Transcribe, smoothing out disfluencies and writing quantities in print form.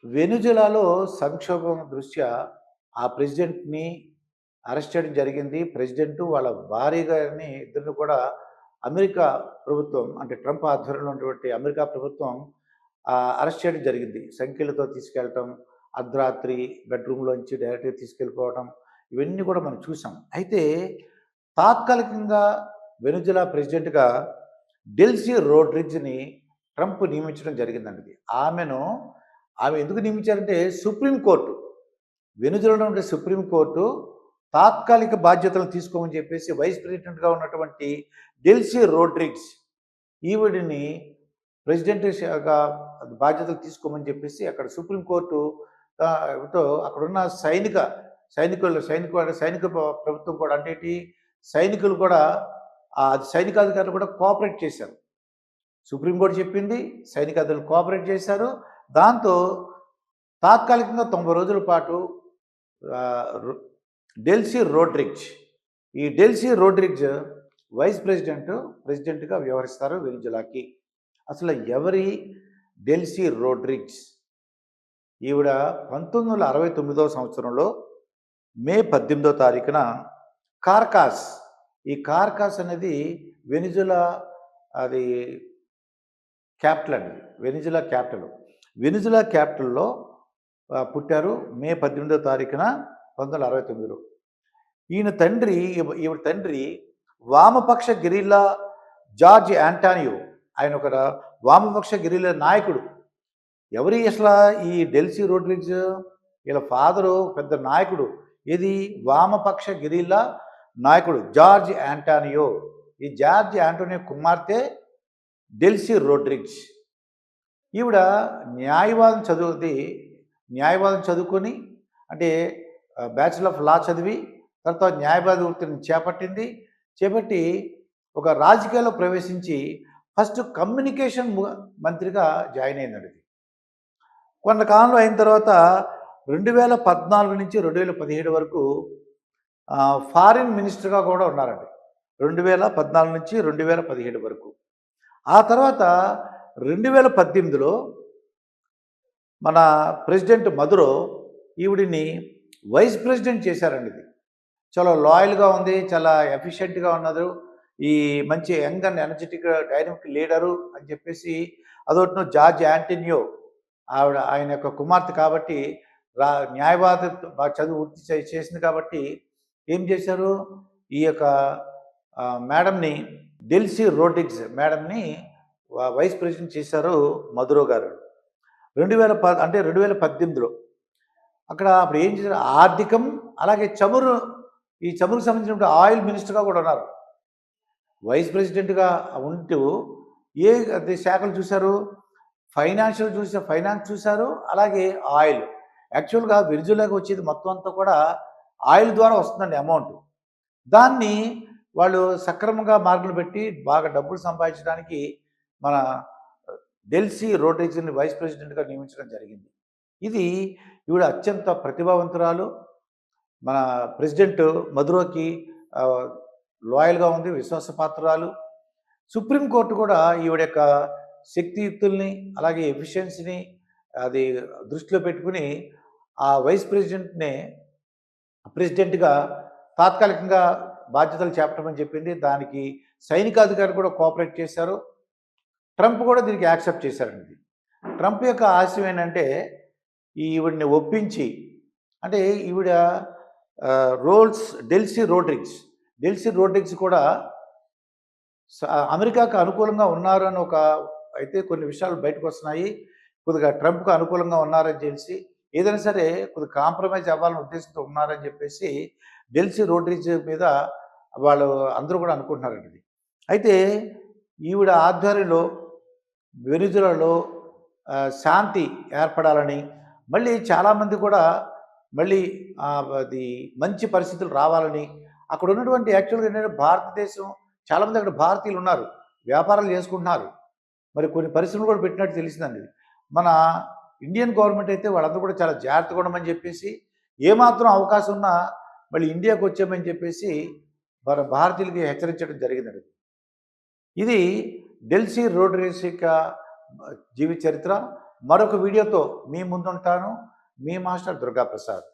వెనుజులాలో సంక్షోభం దృష్ట్యా ఆ ప్రెసిడెంట్‌ని అరెస్ట్ చేయడం జరిగింది. ప్రెసిడెంటు, వాళ్ళ భార్య గారిని ఇద్దరిని కూడా అమెరికా ప్రభుత్వం అంటే ట్రంప్ ఆధ్వర్యంలో ఉన్నటువంటి అమెరికా ప్రభుత్వం అరెస్ట్ చేయడం జరిగింది. సంకెళ్ళతో తీసుకెళ్ళటం, అర్ధరాత్రి బెడ్‌రూమ్‌లోంచి డైరెక్ట్‌గా తీసుకెళ్ళిపోవటం ఇవన్నీ కూడా మనం చూసాం. అయితే తాత్కాలికంగా వెనుజులా ప్రెసిడెంట్‌గా డెల్సీ రోడ్రిగ్స్‌ని ట్రంప్ నియమించడం జరిగిందండి. ఆమె ఎందుకు నియమించారంటే సుప్రీం కోర్టు, వెనుజులాలో ఉండే సుప్రీం కోర్టు తాత్కాలిక బాధ్యతలను తీసుకోమని చెప్పేసి వైస్ ప్రెసిడెంట్‌గా ఉన్నటువంటి డెల్సీ రోడ్రిగ్స్ ఈవిడిని ప్రెసిడెంట్‌గా బాధ్యతలు తీసుకోమని చెప్పేసి అక్కడ సుప్రీం కోర్టు తో అక్కడున్న సైనిక ప్రభుత్వం కూడా అంటే ఏంటి, సైనికులు కూడా సైనికాధికారులు కూడా కోఆపరేట్ చేశారు. సుప్రీం కోర్టు చెప్పింది, సైనికాధికారులు కోఆపరేట్ చేశారు. దాంతో తాత్కాలికంగా 90 రోజుల పాటు డెల్సీ రోడ్రిగ్స్ ఈ డెల్సీ రోడ్రిగ్స్ ప్రెసిడెంట్‌గా వ్యవహరిస్తారు వెనిజులాకి. అసలు ఎవరి డెల్సీ రోడ్రిగ్స్? ఈవిడ 1969వ సంవత్సరంలో మే 18వ తారీఖున కార్కాస్, ఈ కార్కాస్ అనేది వెనిజులా అది క్యాపిటల్ అండి. Venezuela capital. వెనిజులా క్యాపిటల్‌లో పుట్టారు మే 18వ తారీఖున 1969లో. ఈవిడ తండ్రి వామపక్ష గెరిల్లా జార్జ్ యాంటానియో. ఆయన ఒక వామపక్ష గెరిల్లా నాయకుడు. ఎవరి అసలు ఈ డెల్సీ రోడ్రిగ్స్? వీళ్ళ ఫాదరు పెద్ద నాయకుడు. ఇది వామపక్ష గెరిల్లా నాయకుడు జార్జ్ యాంటానియో. ఈ జార్జ్ యాంటోనియో కుమార్తె డెల్సీ రోడ్రిగ్స్. ఈవిడ న్యాయవాదం చదువుకొని అంటే బ్యాచిలర్ ఆఫ్ లా చదివి తర్వాత న్యాయవాద వృత్తిని చేపట్టి ఒక రాజకీయాల్లో ప్రవేశించి ఫస్ట్ కమ్యూనికేషన్ మంత్రిగా జాయిన్ అయిందండి. కొంతకాలంలో అయిన తర్వాత 2014 నుంచి 2017 వరకు ఫారిన్ మినిస్టర్గా కూడా ఉన్నారండి. 2014 నుంచి 2017 వరకు. ఆ తర్వాత 2018లో మన ప్రెసిడెంట్ మదురో ఈవిడిని వైస్ ప్రెసిడెంట్ చేశారండి. ఇది చాలా లాయల్గా ఉంది, చాలా ఎఫిషియెంట్గా ఉన్నది, ఈ మంచి young and energetic dynamic leader అని చెప్పేసి అదొకటి. జార్జ్ యాంటోనియో ఆయన యొక్క కుమార్తె కాబట్టి న్యాయవాద చదువు వృత్తి చేసింది కాబట్టి ఏం చేశారు, ఈ యొక్క మేడంని డెల్సీ రోడ్రిగ్స్ మేడంని వైస్ ప్రెసిడెంట్ చేశారు మదురో గారు 2018లో. అక్కడ అప్పుడు ఏం చేశారు, ఆర్థికం అలాగే చమురుకు సంబంధించిన ఆయిల్ మినిస్టర్గా కూడా ఉన్నారు. వైస్ ప్రెసిడెంట్గా ఉంటూ ఏ శాఖలు చూశారు, ఫైనాన్స్ చూశారు, అలాగే ఆయిల్. యాక్చువల్గా వెనిజులాకి వచ్చేది మొత్తం అంతా కూడా ఆయిల్ ద్వారా వస్తుందండి అమౌంట్. దాన్ని వాళ్ళు సక్రమంగా మార్కులు పెట్టి బాగా డబ్బులు సంపాదించడానికి మన డెల్సీ రోడ్రిగ్స్ని వైస్ ప్రెసిడెంట్గా నియమించడం జరిగింది. ఈవిడ అత్యంత ప్రతిభావంతురాలు. మన ప్రెసిడెంట్ మదురోకి లాయల్గా ఉంది, విశ్వాసపాత్రురాలు. సుప్రీంకోర్టు కూడా ఈవిడ యొక్క శక్తియుక్తుల్ని అలాగే ఎఫిషియన్సీని అది దృష్టిలో పెట్టుకుని ఆ వైస్ ప్రెసిడెంట్గా తాత్కాలికంగా బాధ్యతలు చేపట్టమని చెప్పింది. దానికి సైనికాధికారులు కూడా కోఆపరేట్ చేశారు. ట్రంప్ కూడా దీనికి యాక్సెప్ట్ చేశారండి. ట్రంప్ యొక్క ఆశయం ఏంటంటే ఈవిడిని ఒప్పించి, అంటే ఈవిడ డెల్సీ రోడ్రిగ్స్ కూడా అమెరికాకు అనుకూలంగా ఉన్నారు అని అయితే కొన్ని విషయాలు బయటకు వస్తున్నాయి. కొద్దిగా ట్రంప్కు అనుకూలంగా ఉన్నారని తెలిసి ఏదైనా సరే కొద్దిగా కాంప్రమైజ్ అవ్వాలనే ఉద్దేశంతో ఉన్నారని చెప్పేసి డెల్సీ రోడ్రిగ్స్ మీద వాళ్ళు అందరూ కూడా అనుకుంటున్నారండి. అయితే ఈవిడ ఆధ్వర్యంలో వెనిజులాలో శాంతి ఏర్పడాలని, మళ్ళీ చాలామంది కూడా అది మంచి పరిస్థితులు రావాలని అక్కడ ఉన్నటువంటి యాక్చువల్గా ఏంటంటే భారతదేశం చాలామంది అక్కడ భారతీయులు ఉన్నారు, వ్యాపారాలు చేసుకుంటున్నారు, మరి కొన్ని పరిశ్రమలు కూడా పెట్టినట్టు తెలిసిందండి. మన ఇండియన్ గవర్నమెంట్ అయితే వాళ్ళందరూ కూడా చాలా జాగ్రత్తగా ఉండమని చెప్పేసి ఏమాత్రం అవకాశం ఉన్నా మళ్ళీ ఇండియాకు వచ్చామని చెప్పేసి మన భారతీయులకి హెచ్చరించడం జరిగిందండి. ఇది డెల్సీ రోడ్రిగ్స్ యొక్క జీవిత చరిత్ర. మరొక వీడియోతో మీ ముందుంటాను. మీ మాస్టర్ దుర్గాప్రసాద్.